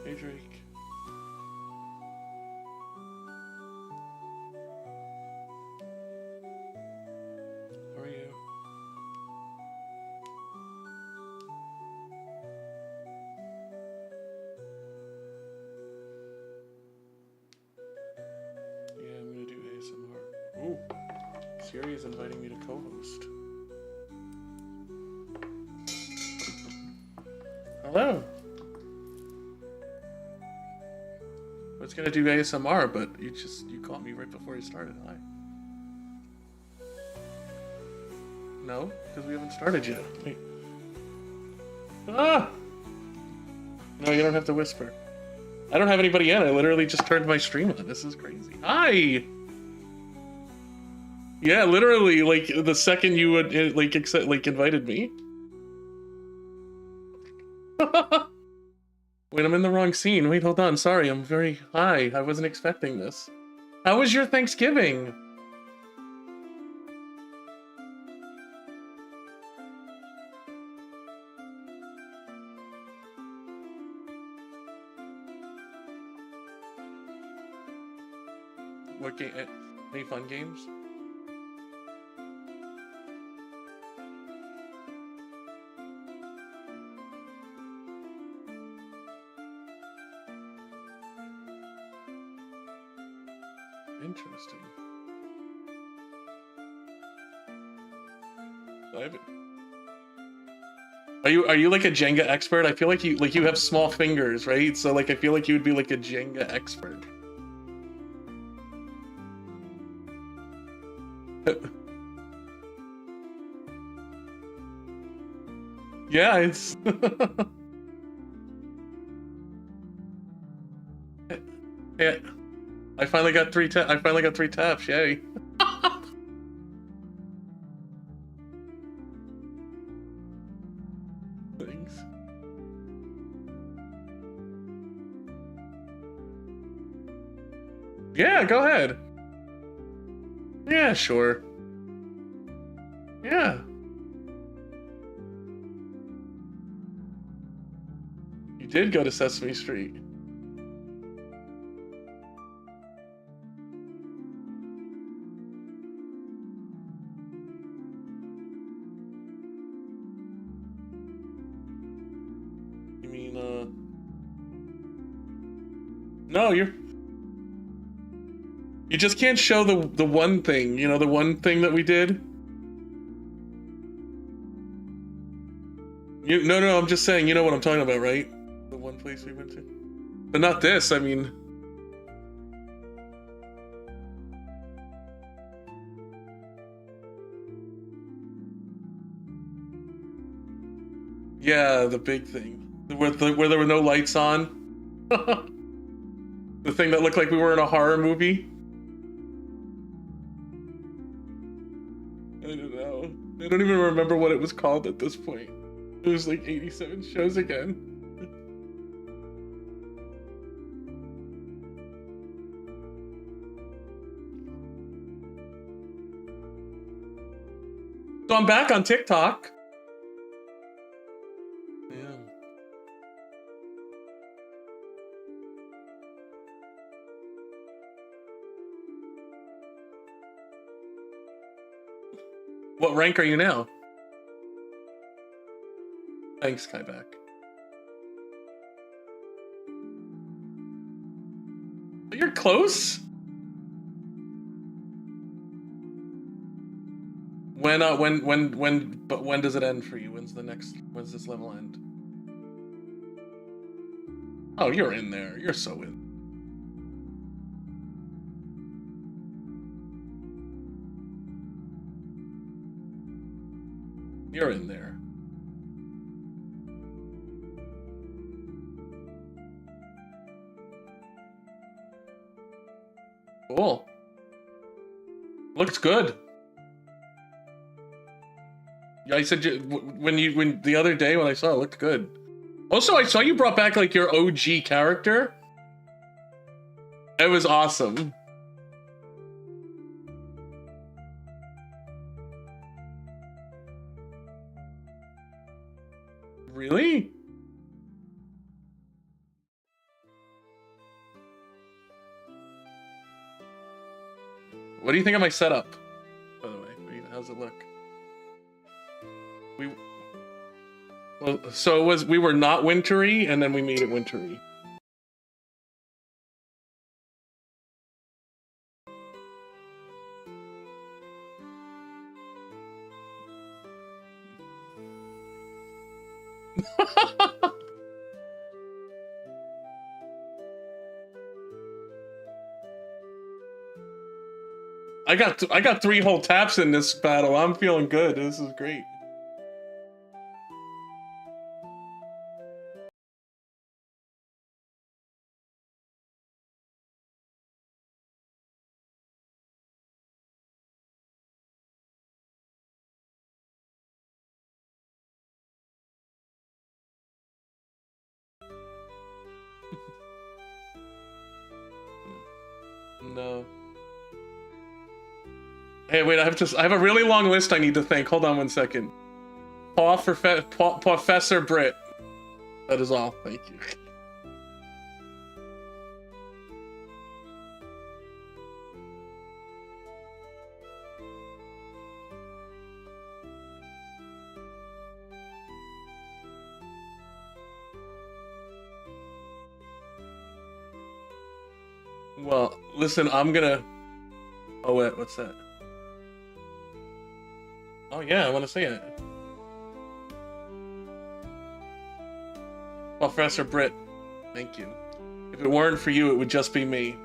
Hey Drake. How are you? Yeah, I'm gonna do ASMR. Ooh, Siri is inviting me to co-host. Hello. I was gonna do ASMR, but you caught me right before you started. Hi. No, because we haven't started yet. Wait. Ah! No, you don't have to whisper. I don't have anybody in. I literally just turned my stream on. This is crazy. Hi. Yeah, literally, like the second you would like accept, like invited me. Wait, I'm in the wrong scene. Wait, hold on. Sorry, I'm very high. I wasn't expecting this. How was your Thanksgiving? What game? Any fun games? Interesting. Are you like a Jenga expert? I feel like you have small fingers, right? So like I feel like you would be like a Jenga expert. Yeah, it's yeah. I finally got three taps. Yay. Thanks. Yeah, go ahead. Yeah, sure. Yeah. You did go to Sesame Street. You mean, no, you just can't show the one thing, you know, the one thing that we did. No, I'm just saying, you know what I'm talking about, right? The one place we went to. But not this, I mean. Yeah, the big thing. Where there were no lights on. The thing that looked like we were in a horror movie. I don't know. I don't even remember what it was called at this point. It was like 87 shows again. So I'm back on TikTok. Yeah. What rank are you now? Thanks, Kaiback. You're close. But when does it end for you? When's this level end? Oh, you're in there. You're so in. You're in there. Cool. Looks good. Yeah, I said when the other day when I saw it, looked good. Also, I saw you brought back like your OG character. It was awesome. Really? What do you think of my setup? By the way, how's it look? So it was. We were not wintry, and then we made it wintry. I got 3 whole taps in this battle. I'm feeling good. This is great. No. Hey, wait, I have a really long list I need to thank. Hold on 1 second. Professor Britt. That is all. Thank you. Well, listen, I'm gonna... Oh, wait, what's that? Oh, yeah, I want to see it. Professor Britt, thank you. If it weren't for you, it would just be me.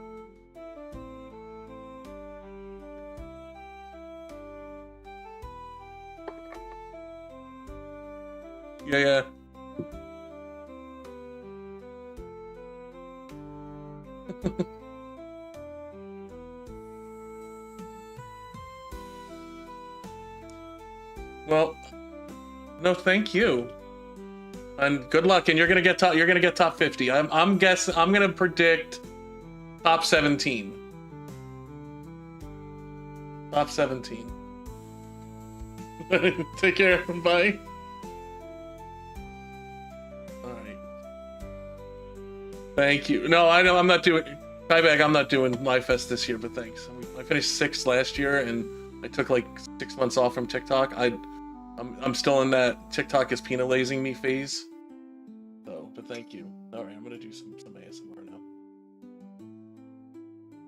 Yeah. Well, no, thank you, and good luck. And you're gonna get top 50. I'm guessing. I'm gonna predict top 17. Top 17. Take care. Bye. All right. Thank you. No, I know I'm not doing. Tyback, I'm not doing Live Fest this year, but thanks. I finished 6th last year, and I took like 6 months off from TikTok. I'm still in that TikTok is penalizing me phase. So, but thank you. All right, I'm gonna do some ASMR now.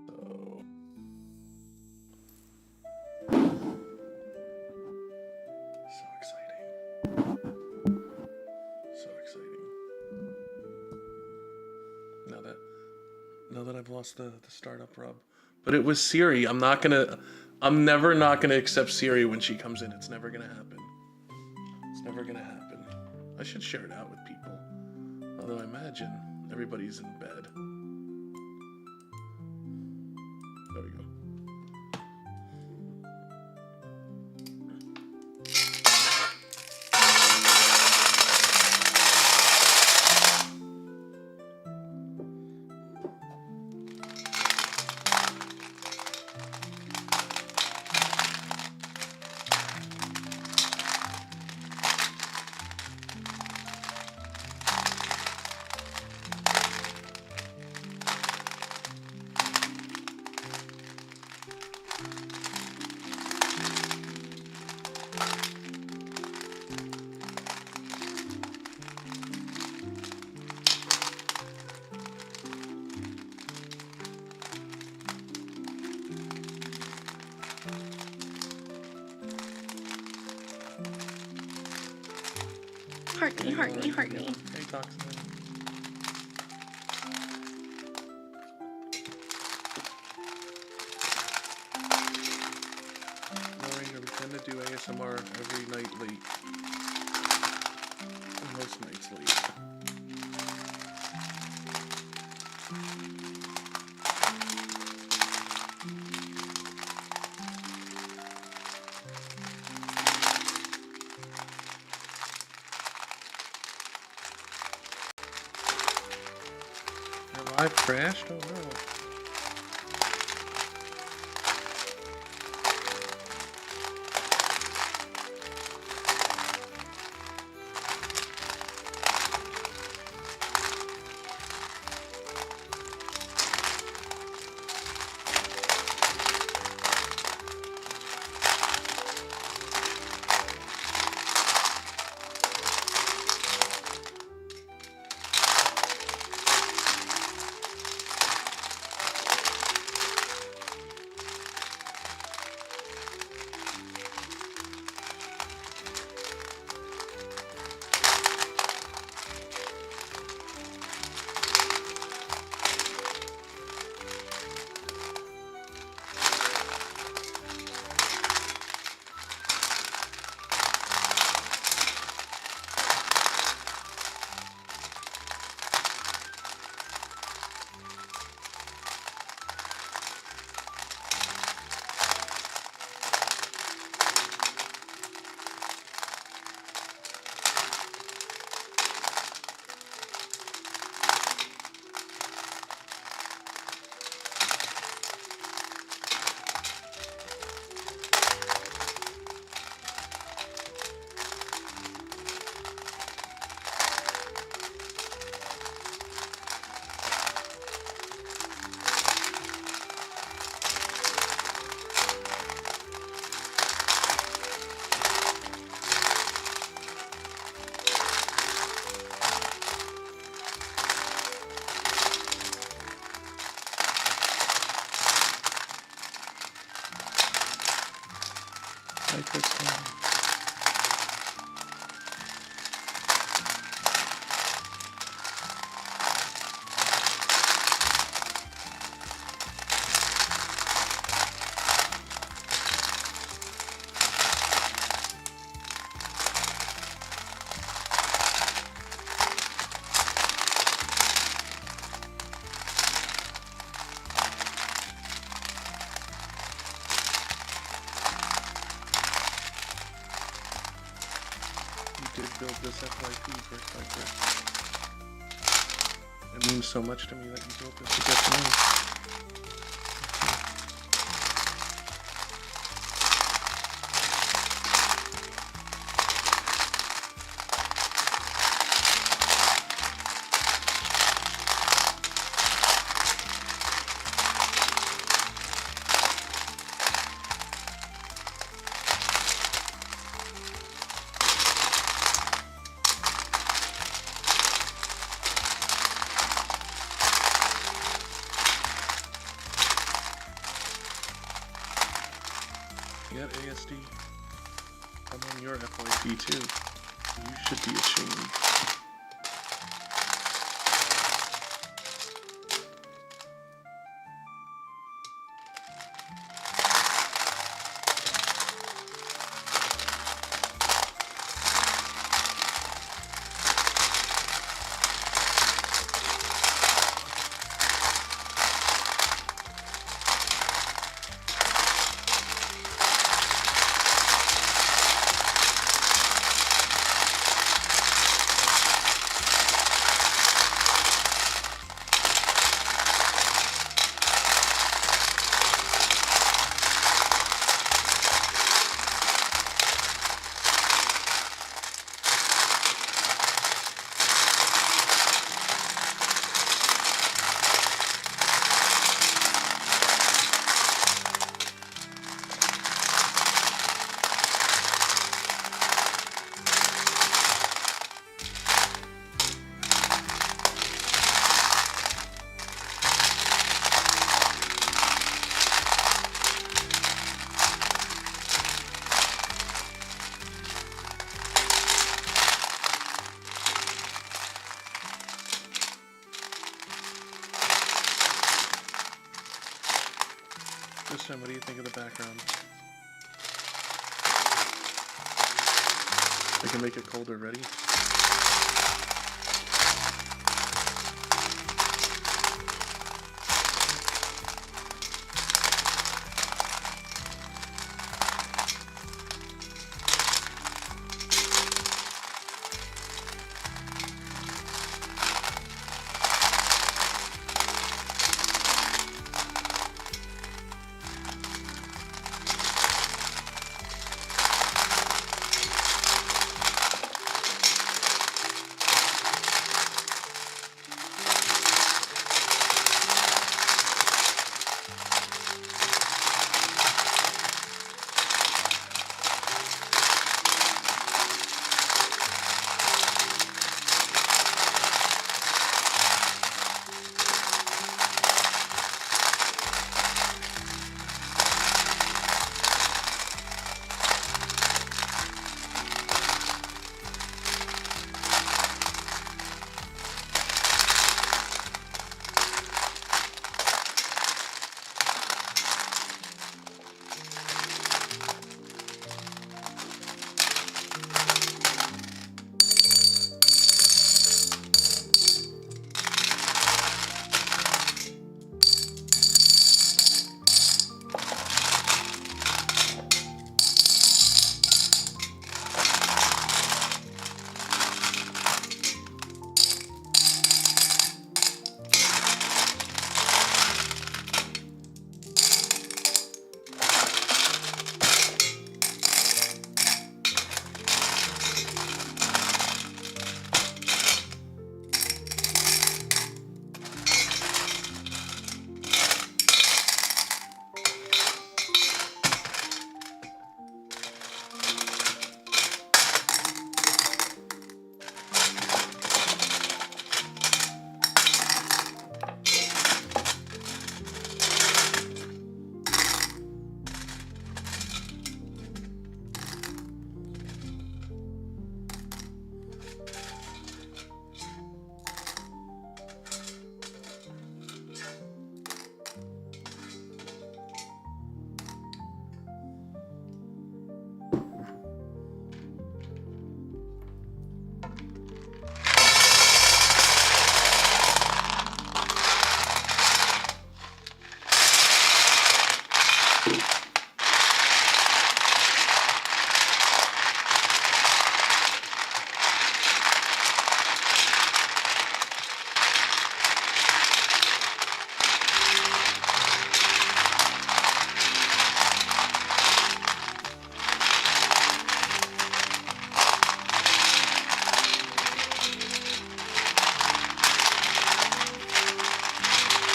So exciting. So exciting. Now that I've lost the startup rub, but it was Siri. I'm never not gonna accept Siri when she comes in. It's never gonna happen. It's never gonna happen. I should share it out with people. Although I imagine everybody's in bed. There we go. Heart me. Hey, Toxin. Lori, we tend to do ASMR every night late. Most nights late. Live crashed? Oh no. Hi, Kristen. You did build this FYP brick by brick. It means so much to me that you built this to get to me. Yet ASD, I'm on your FYP too. You should be ashamed. Christian, what do you think of the background? I can make it colder. Ready?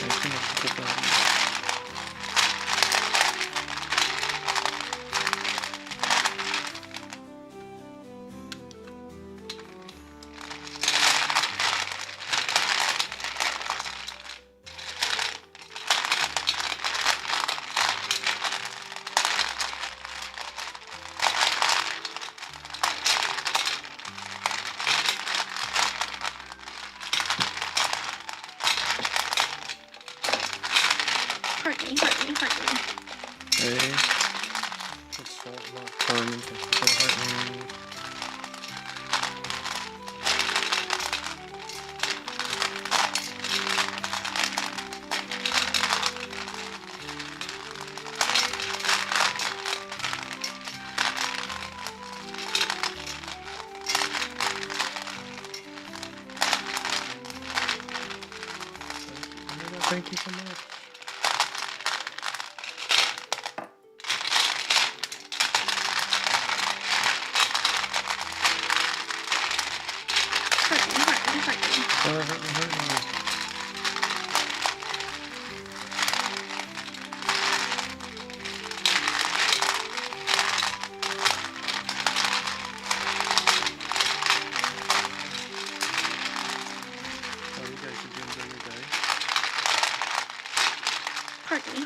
Thank you, Mr. Daddy. Heart me. Okay. It's not fun. Thank you for the heart me. Thank you so much. Hurt me. Oh, you guys, did you enjoy your day? Heart me.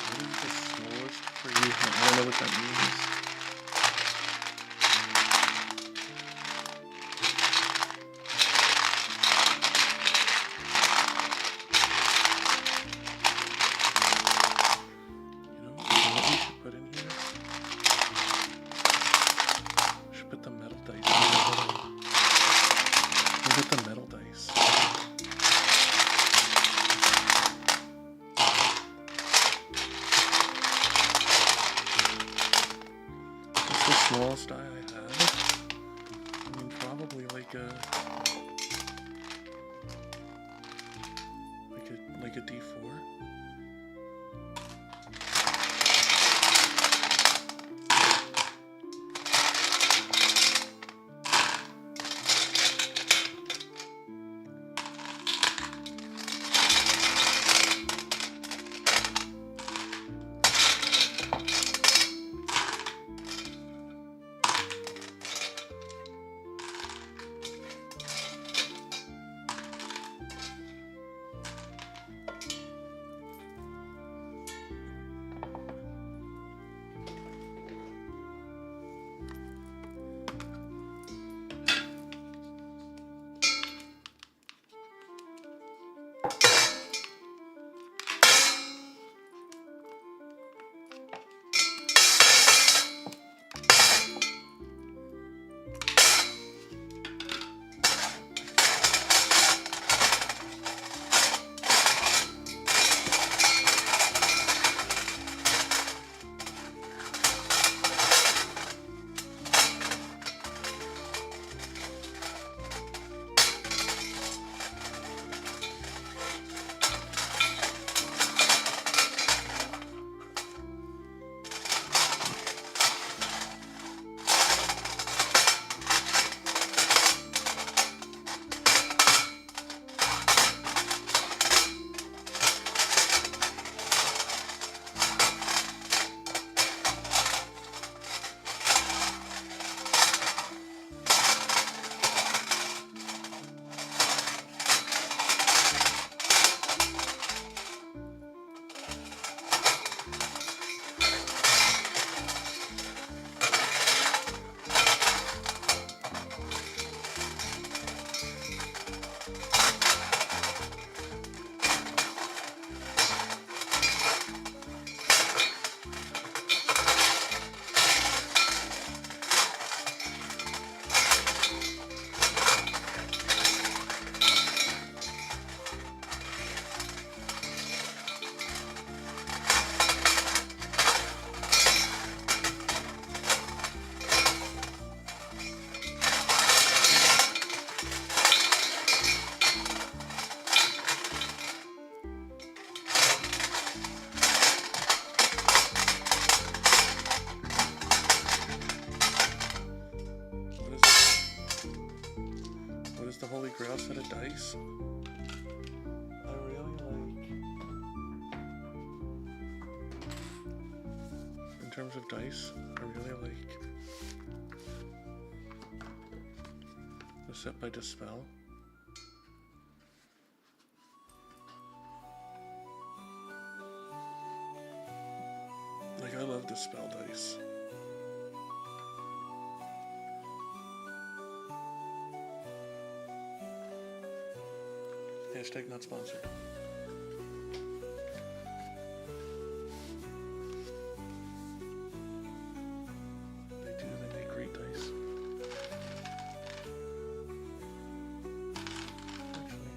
What is the smallest for you? I don't know what that means. You know what we should put in here? We should put the metal dice in here. Look at the metal dice. That's the smallest die I have. I mean, probably like a D4. was the Holy Grail set of dice. I really like. In terms of dice, I really like the set by Dispel. Like, I love Dispel dice. Hashtag not sponsored. They make great dice. Actually.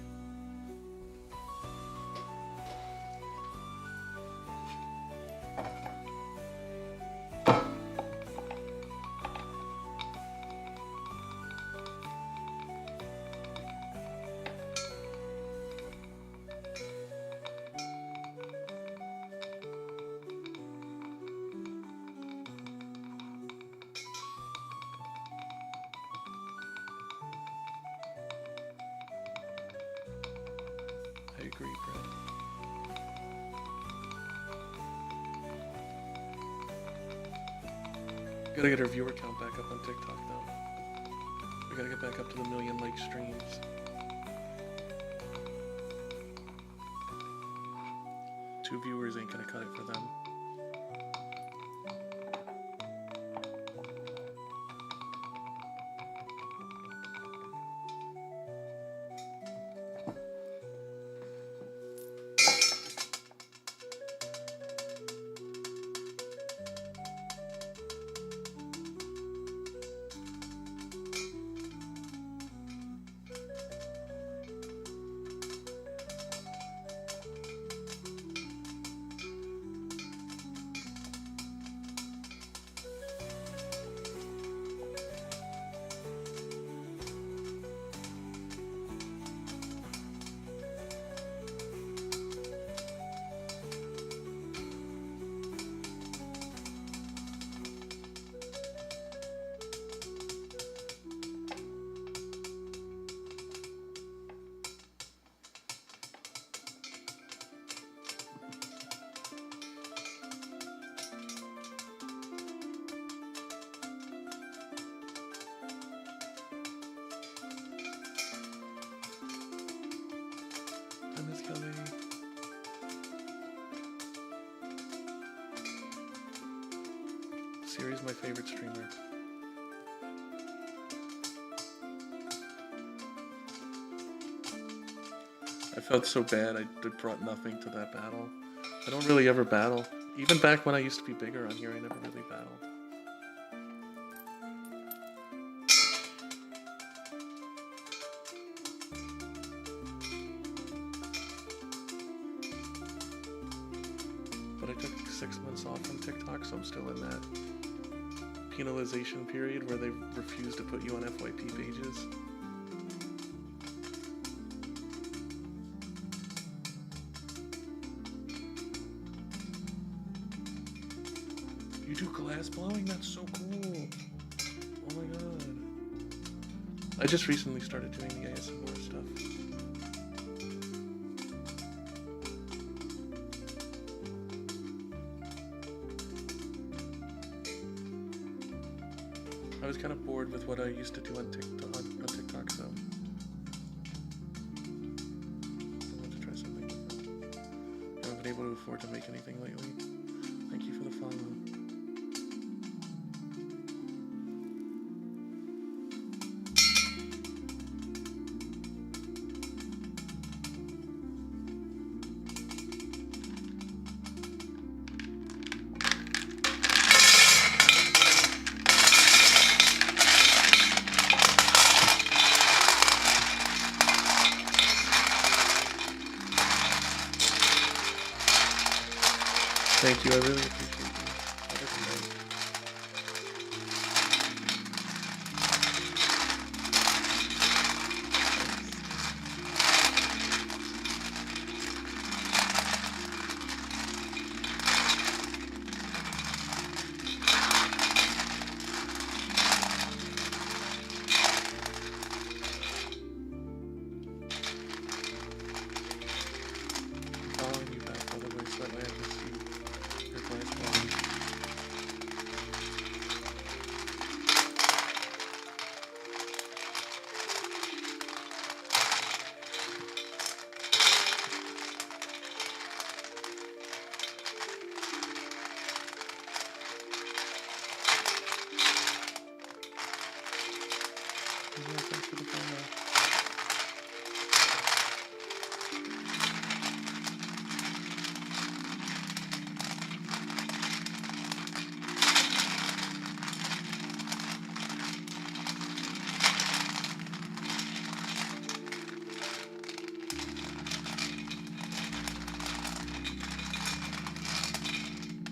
I agree, Brad. Gotta get our viewer count back up on TikTok though. We gotta get back up to the 1 million like streams. 2 viewers ain't gonna cut it for them. I miss Kelly. Siri's my favorite streamer. I felt so bad I brought nothing to that battle. I don't really ever battle. Even back when I used to be bigger on here, I never really battled. But I took 6 months off from TikTok, so I'm still in that penalization period where they refuse to put you on FYP pages. You do glass blowing? That's so cool. Oh my god. I just recently started doing the ASMR stuff. I was kind of bored with what I used to do on TikTok, so I wanted to try something different. I haven't been able to afford to make anything lately. Thank you for the follow. Thank you, I really appreciate you. Have a good night. Yeah, thanks for the follow.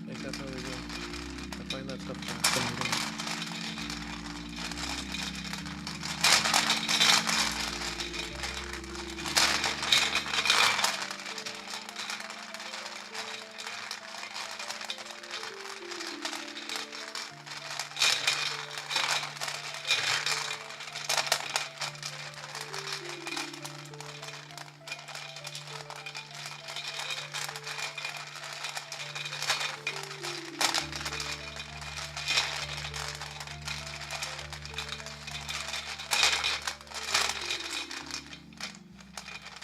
I definitely will. I find that stuff fascinating.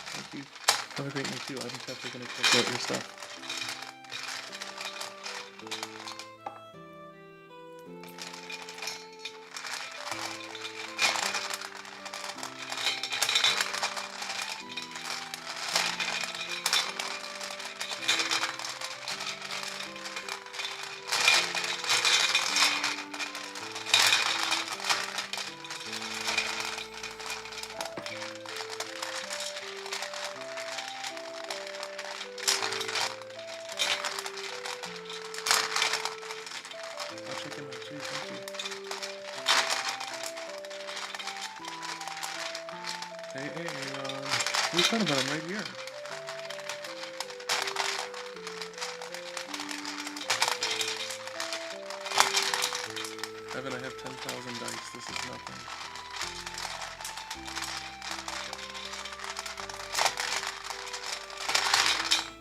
Thank you. Have a great night too. I'm definitely gonna check out your stuff. I'll check him out too. Thank you. Hey, Aaron. We thought about him right here. Evan, I have 10,000 dice. This is nothing.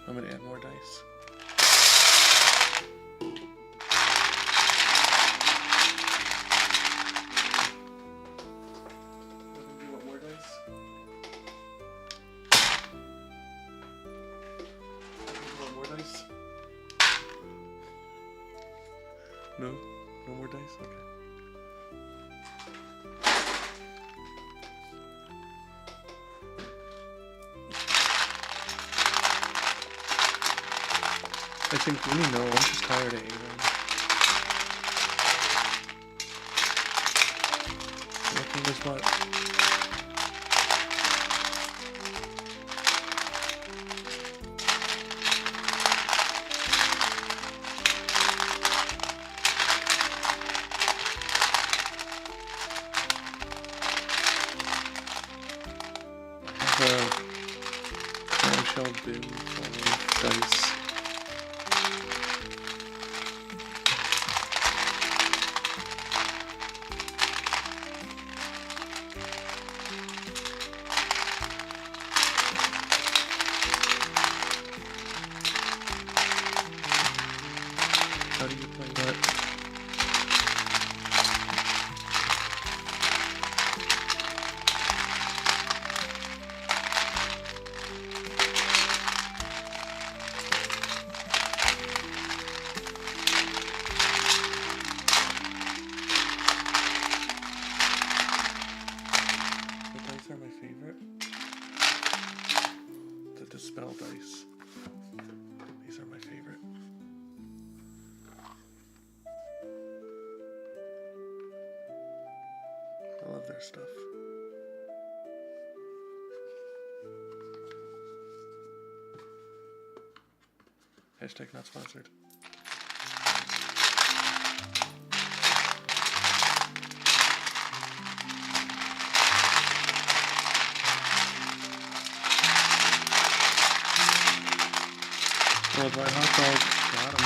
I'm gonna add more dice. Evan, do you want more dice? Evan, do you want more dice? No? No more dice? Okay. I think Winnie, no, I'm just tired of Avon. Looking is what? The clamshell bin full of dice. How do you play that? The dice are my favorite. The Dispel dice. These are my favorite. I love their stuff. Hashtag not sponsored. Worldwide hot dog. Got 'em.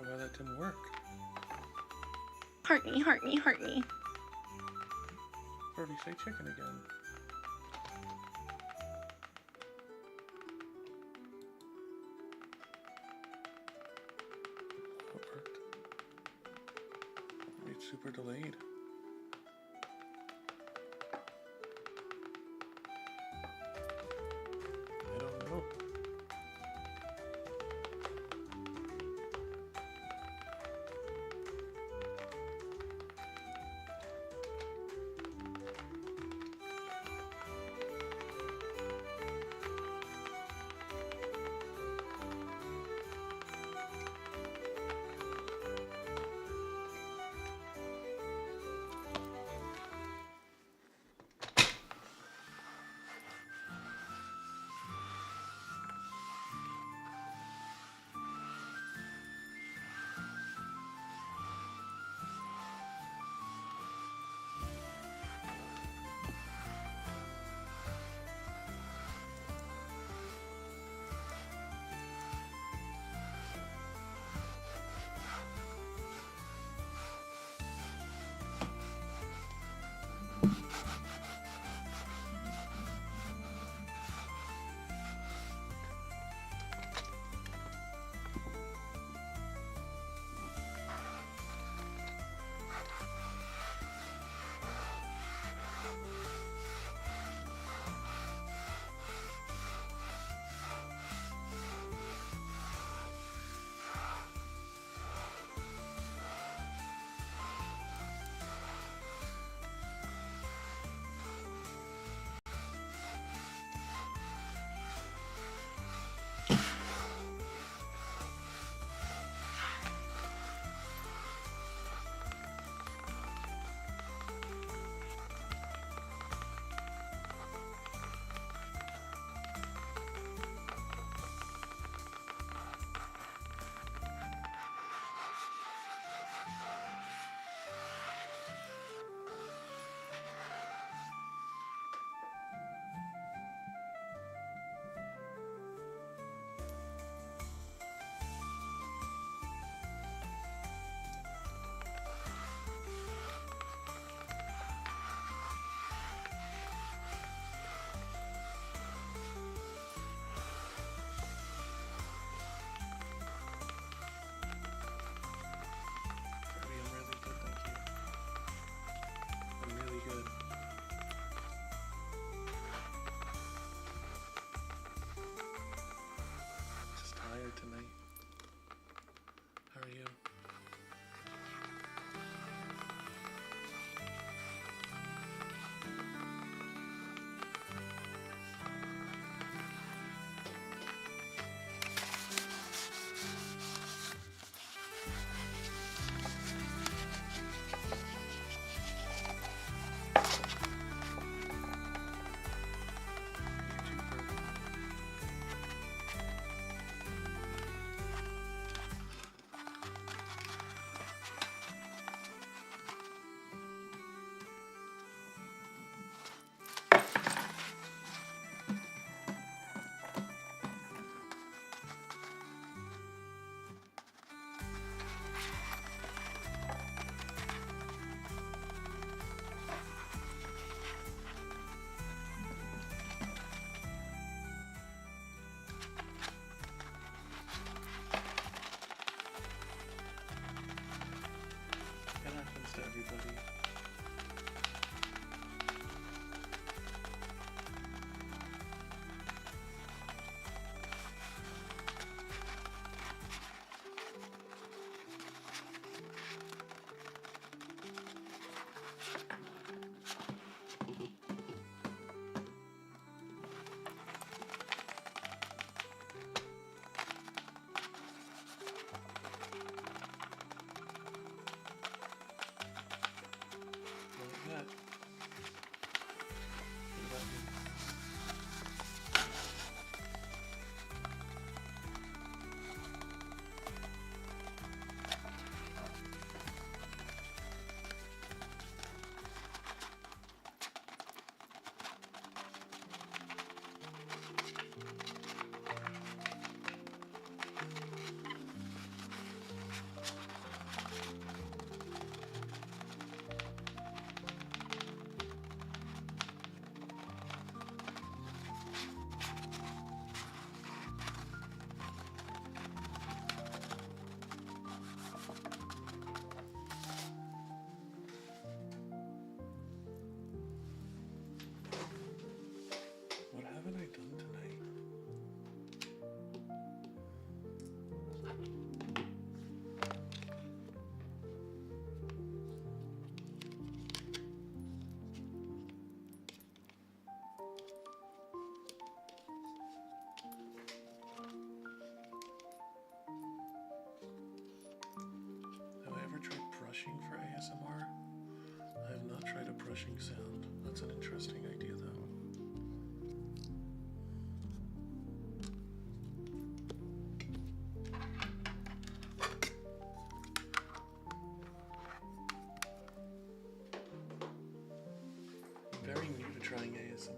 why that didn't work. Heart me, heart me, heart me. Birdie, say chicken again. What worked? It's super delayed. I don't know. Tonight. How are you? brushing for ASMR? I have not tried a brushing sound. That's an interesting idea, though. I'm very new to trying ASMR.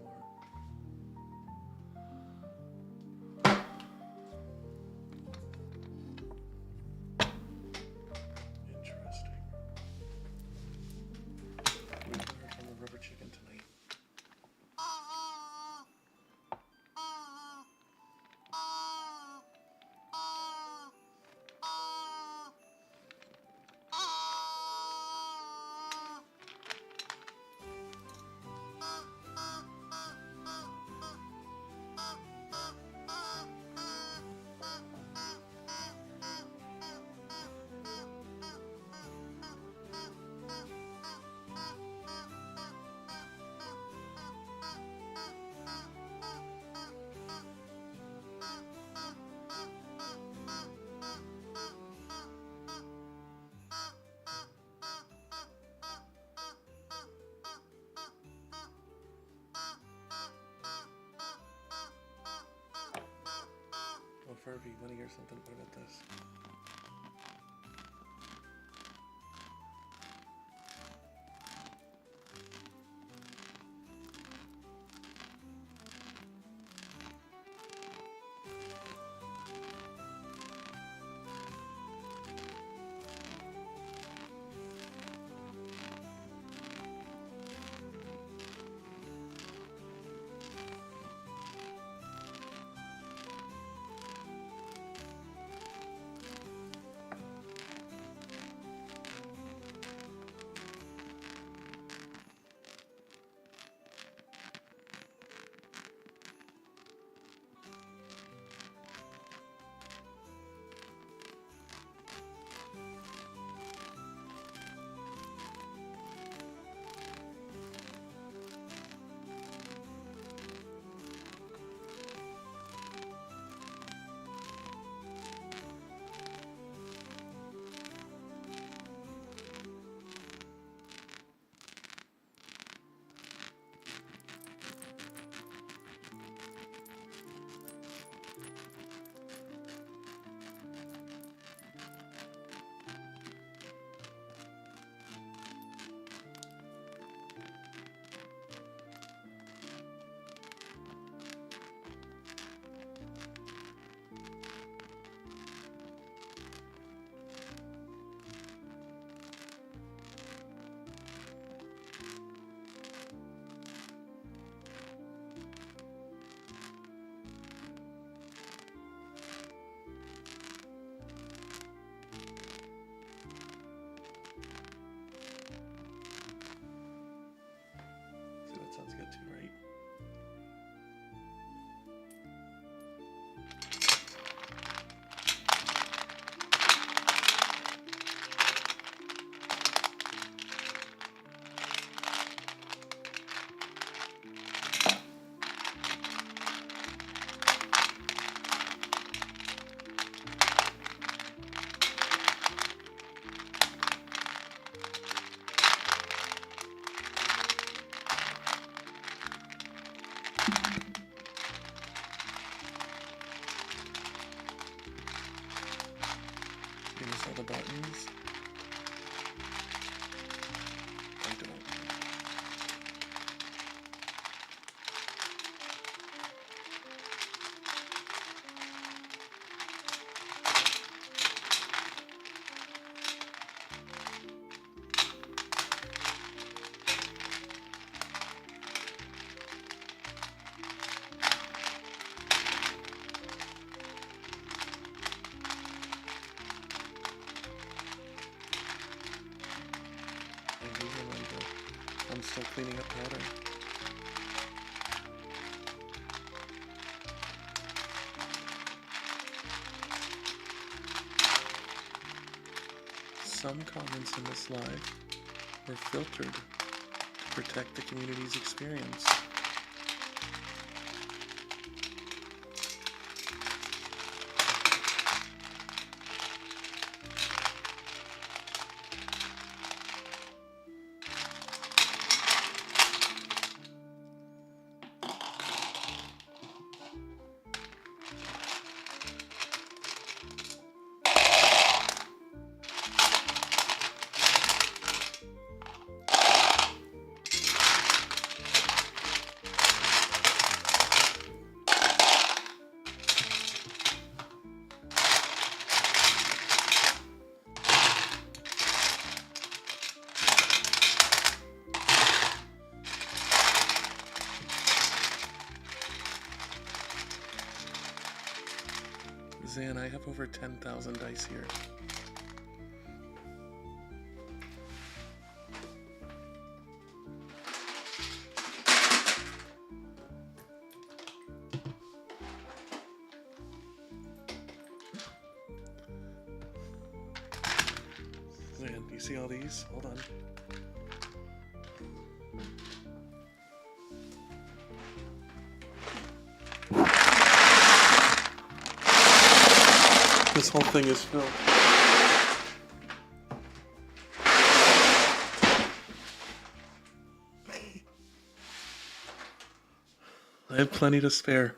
Interesting. We haven't heard from the rubber chicken tonight. Oh, Furby, want to hear something? What about this? See, that sounds good too, right? You miss all the buttons? I don't. I do remember. I'm still cleaning up powder. Some comments in this live were filtered to protect the community's experience. have over 10,000 dice here. Man, do you see all these? Hold on. This whole thing is filled. I have plenty to spare.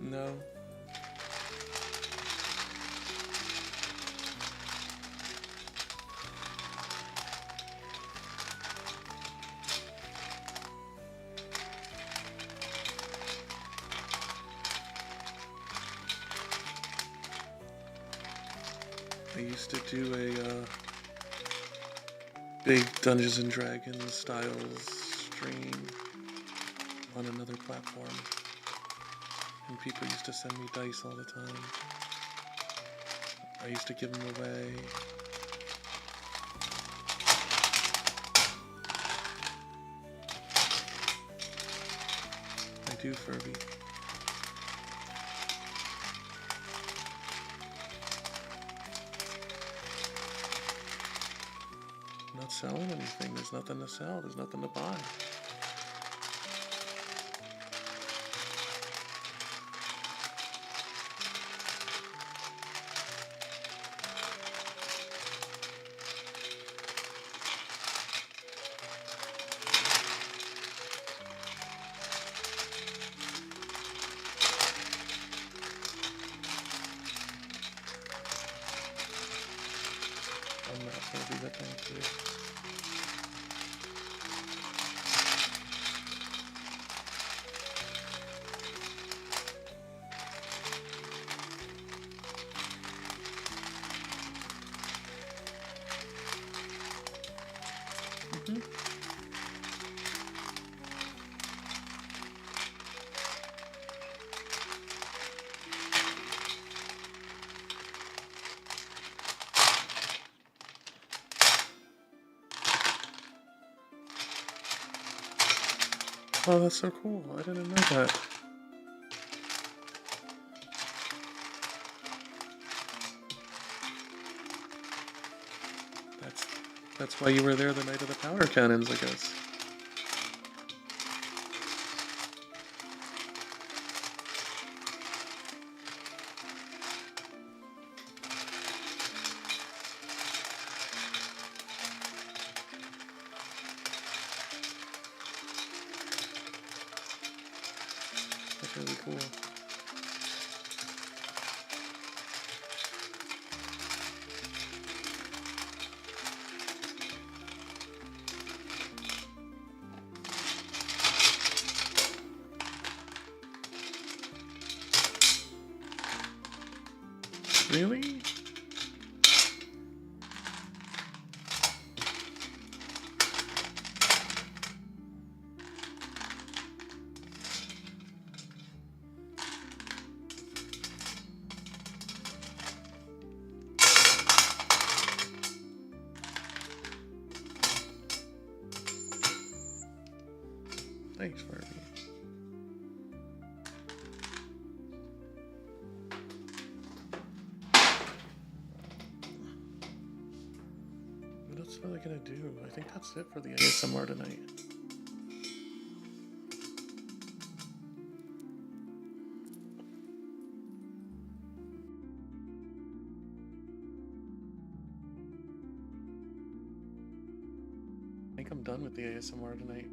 No. I used to do a big Dungeons and Dragons styles stream on another platform. And people used to send me dice all the time. I used to give them away. I do, Furby. I'm not selling anything. There's nothing to sell. There's nothing to buy. I'm not going to be that thank you. Oh, that's so cool. I didn't know that. That's why you were there the night of the powder cannons, I guess. That's really cool. Really? Thanks, Barbie. What else was I gonna do? I think that's it for the ASMR tonight. I think I'm done with the ASMR tonight.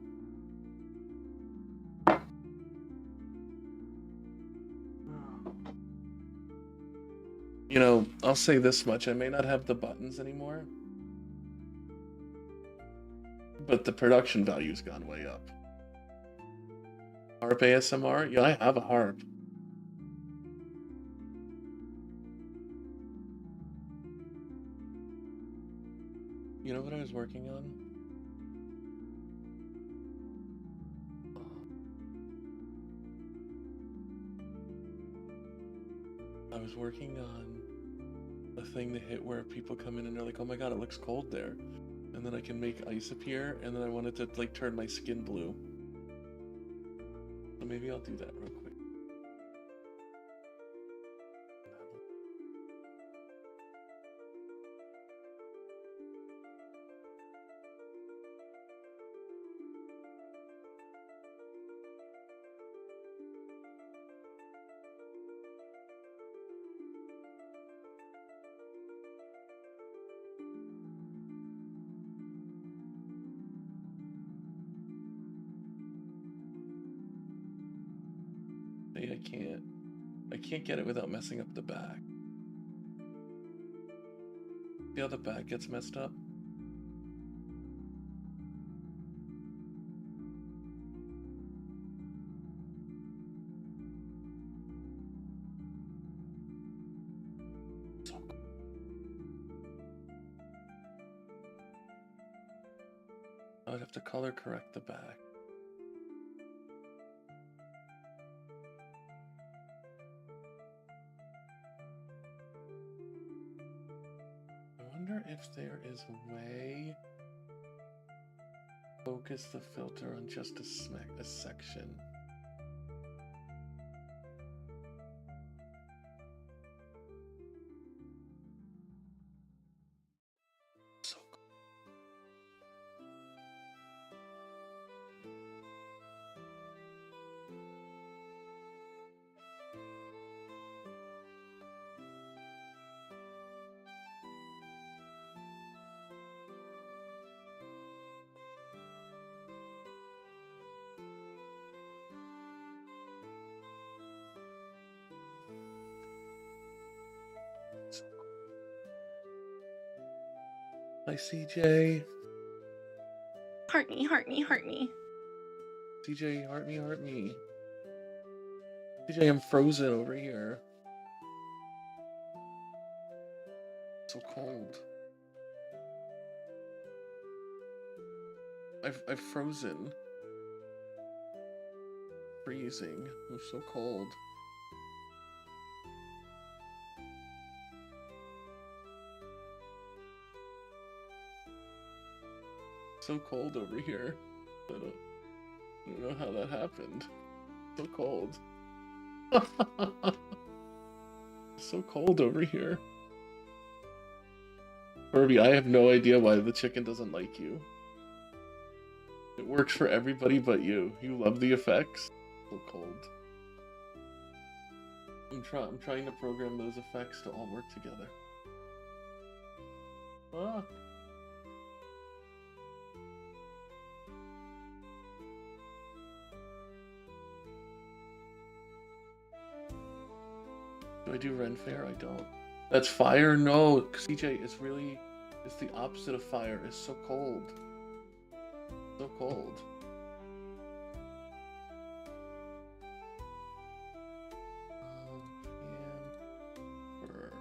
You know, I'll say this much. I may not have the buttons anymore, but the production value's gone way up. Harp ASMR? Yeah, I have a harp. You know what I was working on? I was working on a thing to hit where people come in and they're like, oh my god, it looks cold there. And then I can make ice appear, and then I wanted to like turn my skin blue. So maybe I'll do that real quick. Hey, I can't get it without messing up the back. See how the back gets messed up? So cool. I would have to color correct the back. I wonder if there is a way to focus the filter on just a section. So cool. Hi, CJ. Heart me, heart me, heart me. CJ, heart me, heart me. CJ, I'm frozen over here. So cold. I've frozen. Freezing. I'm so cold. So cold over here. I don't know how that happened. So cold. So cold over here. Furby, I have no idea why the chicken doesn't like you. It works for everybody but you. You love the effects. So cold. I'm trying to program those effects to all work together. Ah. Do I do Ren Fair? I don't. That's fire? No, CJ, it's the opposite of fire. It's so cold. So cold. Amber.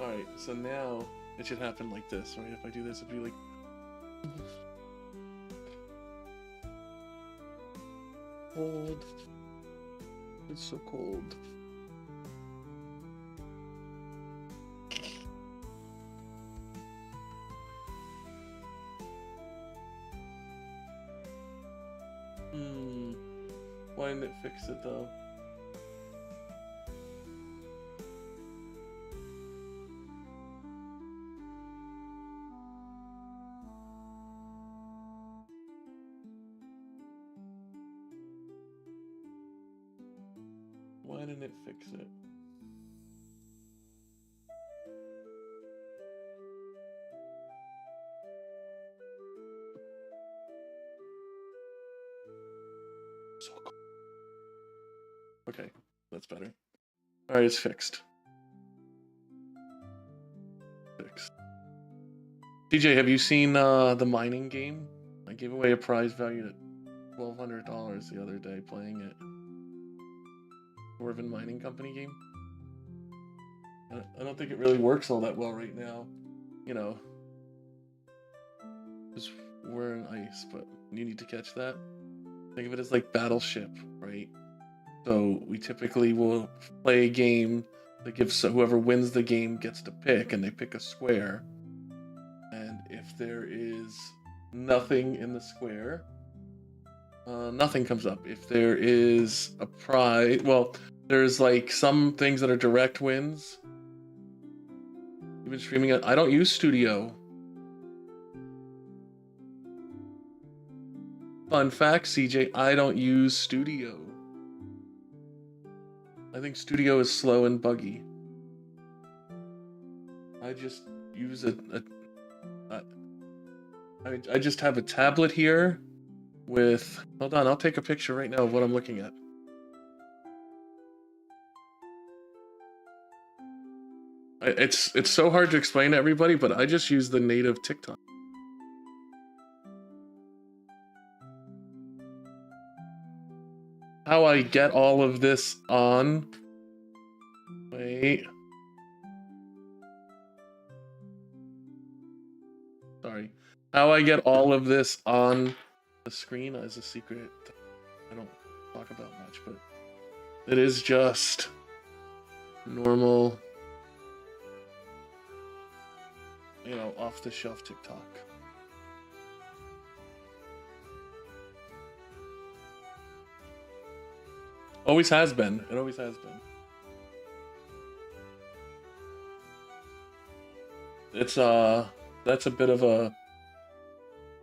Alright, so now it should happen like this, right? If I do this, it'd be like... Cold. It's so cold. Why didn't it fix it though? Why didn't it fix it? So cool. Okay, that's better. Alright, it's fixed. Fixed. TJ, have you seen the mining game? I gave away a prize valued at $1,200 the other day playing it. Dwarven Mining Company game. I don't think it really works all that well right now. You know, because we're in ice, but you need to catch that. Think of it as like Battleship, right? So we typically will play a game that gives whoever wins the game gets to pick, and they pick a square. And if there is nothing in the square, nothing comes up. If there is a prize, well, there's like some things that are direct wins. You've been streaming it. I don't use Studio. Fun fact, CJ, I don't use Studio. I think Studio is slow and buggy. I just use I just have a tablet here with, hold on, I'll take a picture right now of what I'm looking at. It's so hard to explain to everybody, but I just use the native TikTok. How I get all of this on. Wait. Sorry. How I get all of this on the screen is a secret I don't talk about much, but it is just normal, you know, off-the-shelf TikTok. Always has been. It always has been. It's that's a bit of a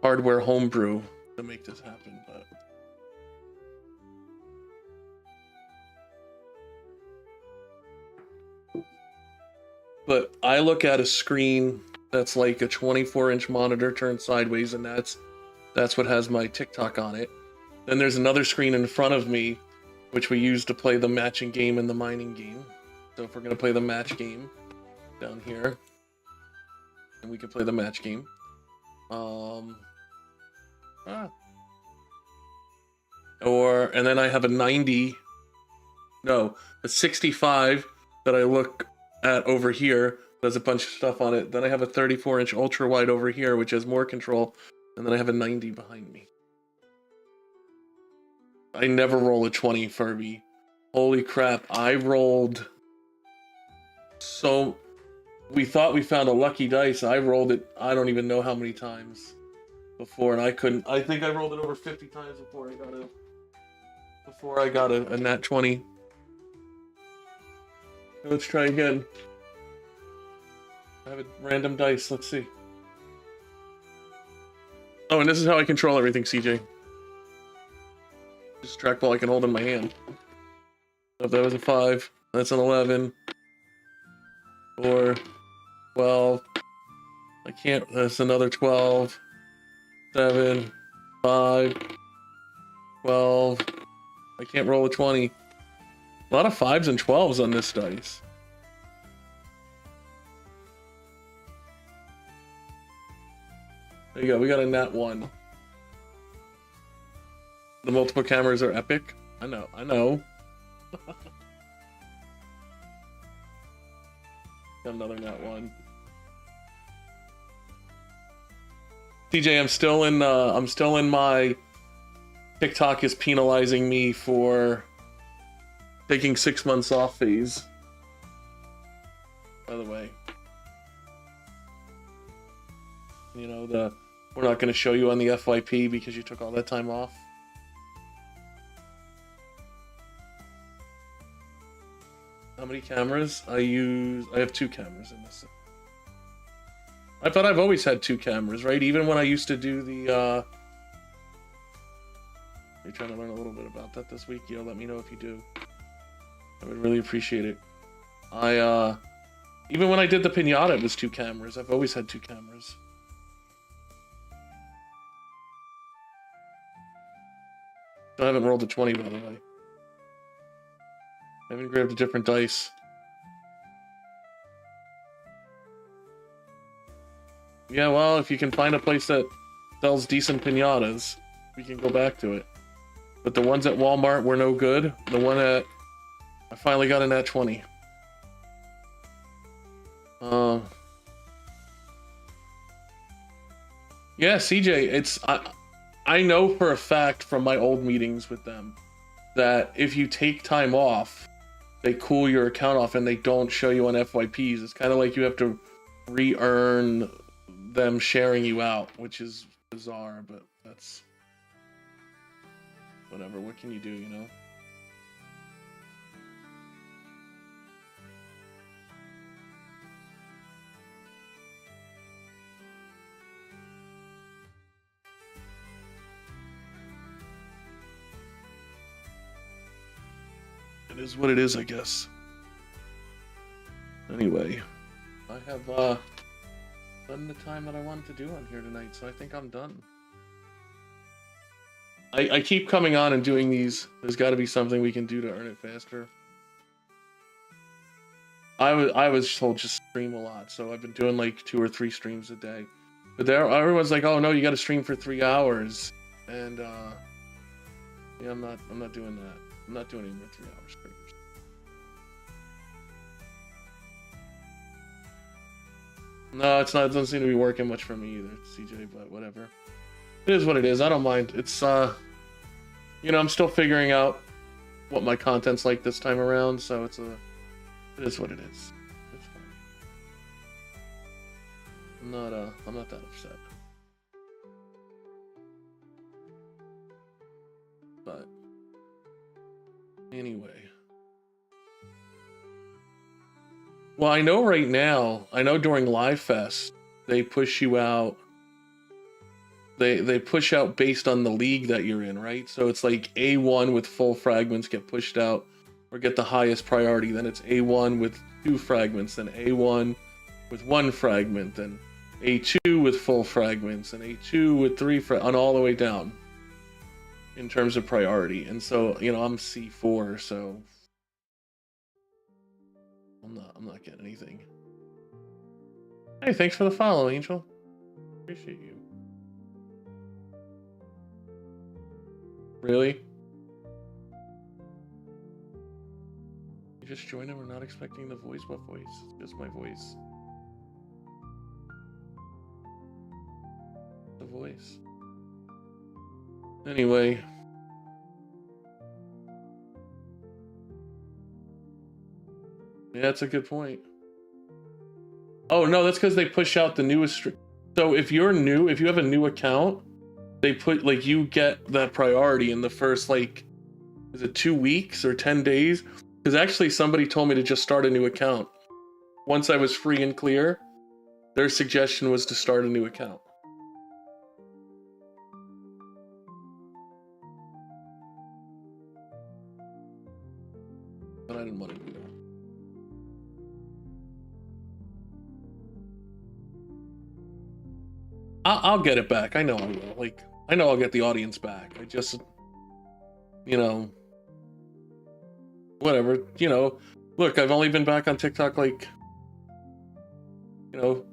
hardware homebrew to make this happen, but I look at a screen that's like a 24-inch monitor turned sideways, and that's what has my TikTok on it. Then there's another screen in front of me, which we use to play the matching game and the mining game. So if we're gonna play the match game down here, and we can play the match game. And then I have a 65 that I look at over here. There's a bunch of stuff on it. Then I have a 34-inch ultra wide over here, which has more control. And then I have a 90 behind me. I never roll a 20, Furby. Holy crap, I rolled so... We thought we found a lucky dice. I rolled it, I don't even know how many times before, and I couldn't... I think I rolled it over 50 times before I got a nat 20. Let's try again. I have a random dice, let's see. Oh, and this is how I control everything, CJ. This trackball I can hold in my hand. So if that was a 5, that's an 11. 4, 12. I can't, that's another 12. 7, 5, 12. I can't roll a 20. A lot of 5s and 12s on this dice. There you go, we got a nat 1. The multiple cameras are epic. I know. Got another nat 1. TJ, I'm still in my TikTok is penalizing me for taking 6 months off phase. By the way. You know, we're not going to show you on the FYP because you took all that time off. How many cameras? I have 2 cameras in this. I thought I've always had 2 cameras, right? Even when I used to do the, You're trying to learn a little bit about that this week? Let me know if you do. I would really appreciate it. Even when I did the pinata, it was 2 cameras. I've always had 2 cameras. I haven't rolled a 20, by the way. I haven't grabbed a different dice. Yeah, well, if you can find a place that sells decent pinatas, we can go back to it. But the ones at Walmart were no good. The one at... I finally got an at 20. Yeah, CJ, it's... I know for a fact from my old meetings with them that if you take time off, they cool your account off and they don't show you on FYPs. It's kind of like you have to re-earn them sharing you out, which is bizarre, but that's whatever. What can you do, you know? It is what it is, I guess. Anyway, I have done the time that I wanted to do on here tonight, so I think I'm done. I keep coming on and doing these. There's got to be something we can do to earn it faster. I was told just stream a lot, so I've been doing like 2 or 3 streams a day. But everyone's like, "Oh no, you got to stream for 3 hours," and yeah, I'm not doing that. I'm not doing any more 3-hour streams. No, it's not. It doesn't seem to be working much for me either, CJ. But whatever. It is what it is. I don't mind. It's you know, I'm still figuring out what my content's like this time around. So it is what it is. It's fine. I'm not that upset. But anyway. Well, I know right now, during Live Fest, they push you out. They push out based on the league that you're in, right? So it's like A1 with full fragments get pushed out or get the highest priority. Then it's A1 with 2 fragments, then A1 with 1 fragment, then A2 with full fragments, and A2 with 3 on all the way down in terms of priority. And so, you know, I'm C4, so I'm not getting anything. Hey, thanks for the follow, Angel. Appreciate you. Really? You just joined and we're not expecting the voice. What voice? It's just my voice. The voice. Anyway. Yeah, that's a good point. Oh, no, that's because they push out the newest stream. So if you're new, if you have a new account, they put, like, you get that priority in the first, like, is it 2 weeks or 10 days? Because actually somebody told me to just start a new account. Once I was free and clear, their suggestion was to start a new account. But I didn't want to do that. I'll get it back. I know I will. Like, I know I'll get the audience back. I just, you know, whatever. You know, look, I've only been back on TikTok like, you know,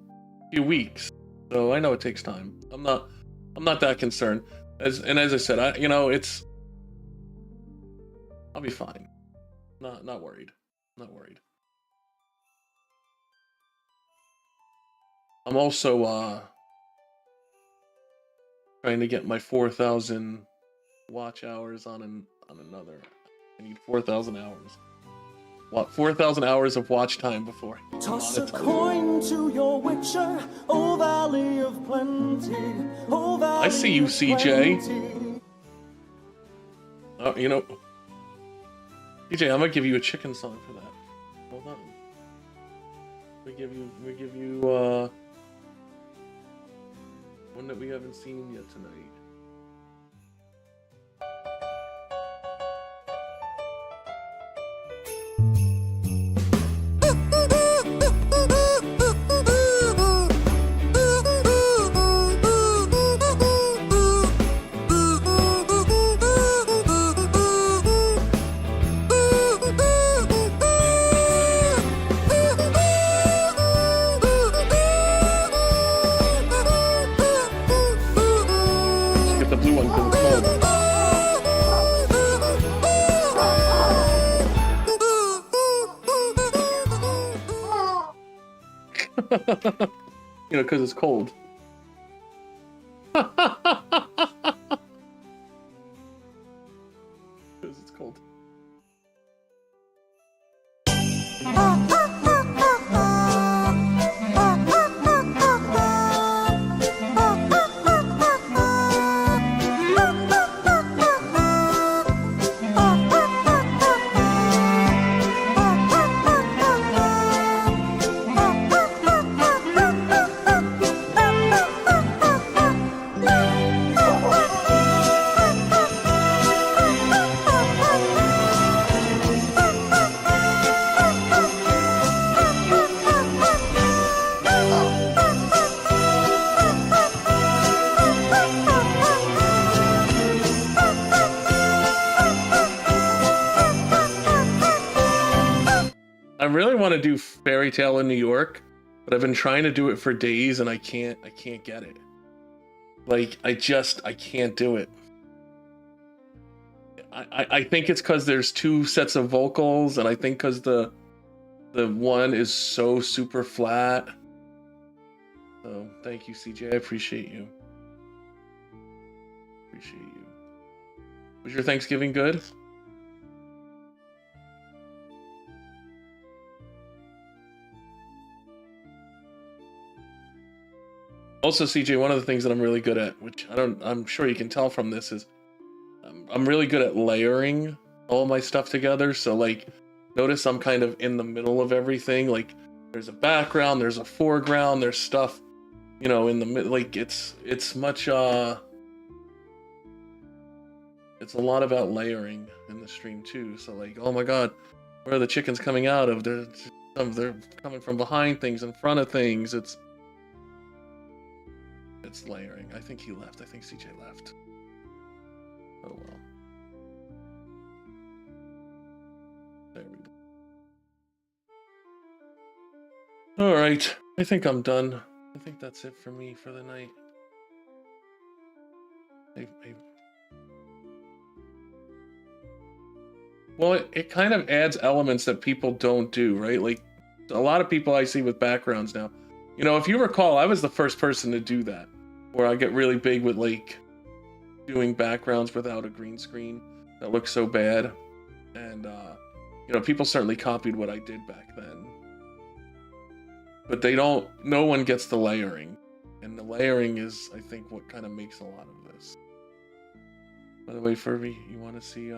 a few weeks, so I know it takes time. I'm not that concerned. As I said, you know, I'll be fine. Not worried. Not worried. I'm also trying to get my 4,000 watch hours on another. I need 4,000 hours. What? 4,000 hours of watch time before. Toss a coin to your witcher, O Valley of Plenty. O Valley I see you, CJ. Oh, you know, CJ, I'm gonna give you a chicken song for that. Hold on. We give you one that we haven't seen yet tonight. You know, because it's cold. Because it's cold. I really want to do Fairy Tale in New York, but I've been trying to do it for days and I can't get it. Like, I can't do it. I think it's because there's 2 sets of vocals, and I think because the one is so super flat. So thank you, CJ. I appreciate you. Appreciate you. Was your Thanksgiving good? Also, CJ, one of the things that I'm really good at, which I'm sure you can tell from this, is I'm really good at layering all my stuff together. So, like, notice I'm kind of in the middle of everything. Like, there's a background, there's a foreground, there's stuff, you know, in the middle. Like, it's much, it's a lot about layering in the stream too. So, like, oh my God, where are the chickens coming out of? They're coming from behind things, in front of things. It's layering. I think he left. I think CJ left. Oh well. There we go. All right. I think I'm done. I think that's it for me for the night. Well, it kind of adds elements that people don't do, right? Like, a lot of people I see with backgrounds now. You know, if you recall, I was the first person to do that, where I get really big with, like, doing backgrounds without a green screen that looks so bad. And, you know, people certainly copied what I did back then. But no one gets the layering. And the layering is, I think, what kind of makes a lot of this. By the way, Furby, you want to see, you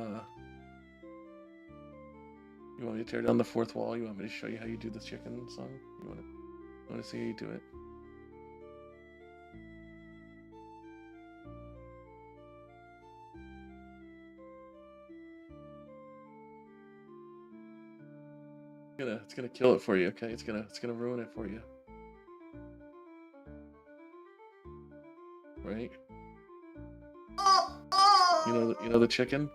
want me to tear down the 4th wall? You want me to show you how you do the chicken song? You want to see how you do it? It's gonna kill it for you, okay? It's gonna ruin it for you. Right? You know the chicken?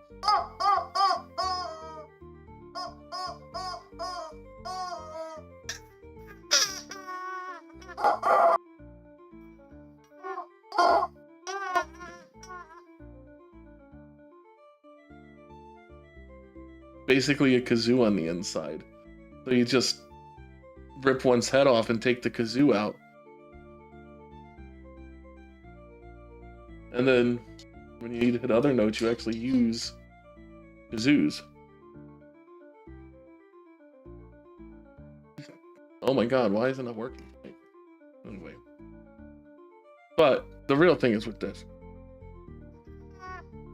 Basically a kazoo on the inside. So you just rip one's head off and take the kazoo out. And then when you need to hit other notes, you actually use kazoos. Oh my God, why isn't it working? Anyway. But the real thing is with this.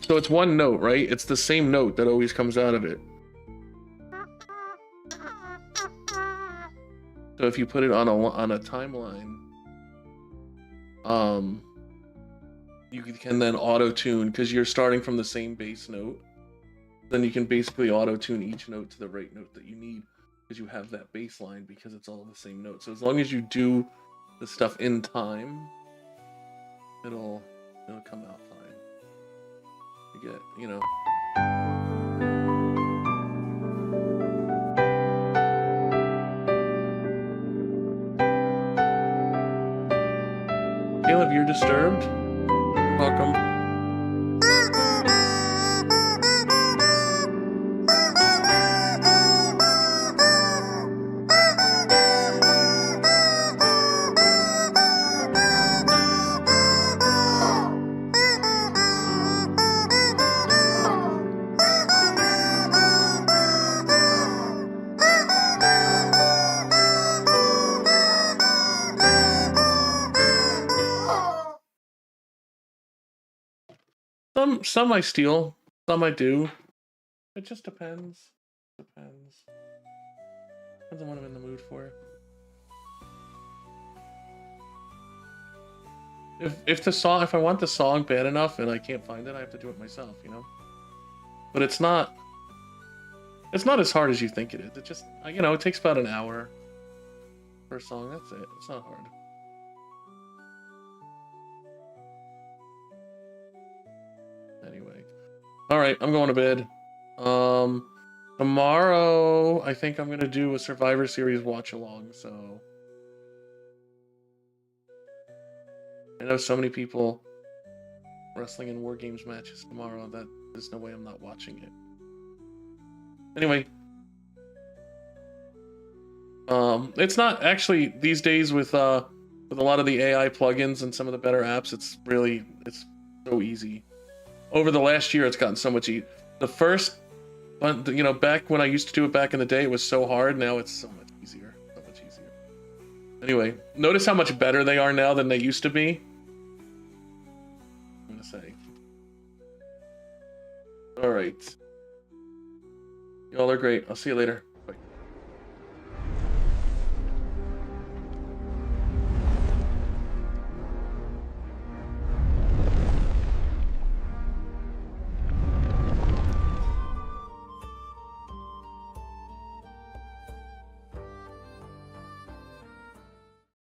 So it's one note, right? It's the same note that always comes out of it. So if you put it on a timeline, you can then auto-tune, because you're starting from the same bass note. Then you can basically auto-tune each note to the right note that you need, because you have that bass line, because it's all the same note. So as long as you do the stuff in time, it'll come out fine. You get, you know. Caleb, you're disturbed? Welcome. Some I steal, some I do. It just depends. Depends. Depends on what I'm in the mood for. If I want the song bad enough and I can't find it, I have to do it myself, you know? But it's not as hard as you think it is. It just, you know, it takes about an hour per song. That's it. It's not hard. Anyway. All right, I'm going to bed. Tomorrow, I think I'm going to do a Survivor Series watch along, so I know so many people wrestling in War Games matches tomorrow that there's no way I'm not watching it. Anyway, it's not actually these days with a lot of the AI plugins and some of the better apps. It's so easy. Over the last year, it's gotten so much easier. The first, you know, back when I used to do it back in the day, it was so hard. Now it's so much easier. So much easier. Anyway, notice how much better they are now than they used to be. I'm gonna say. All right. Y'all are great. I'll see you later.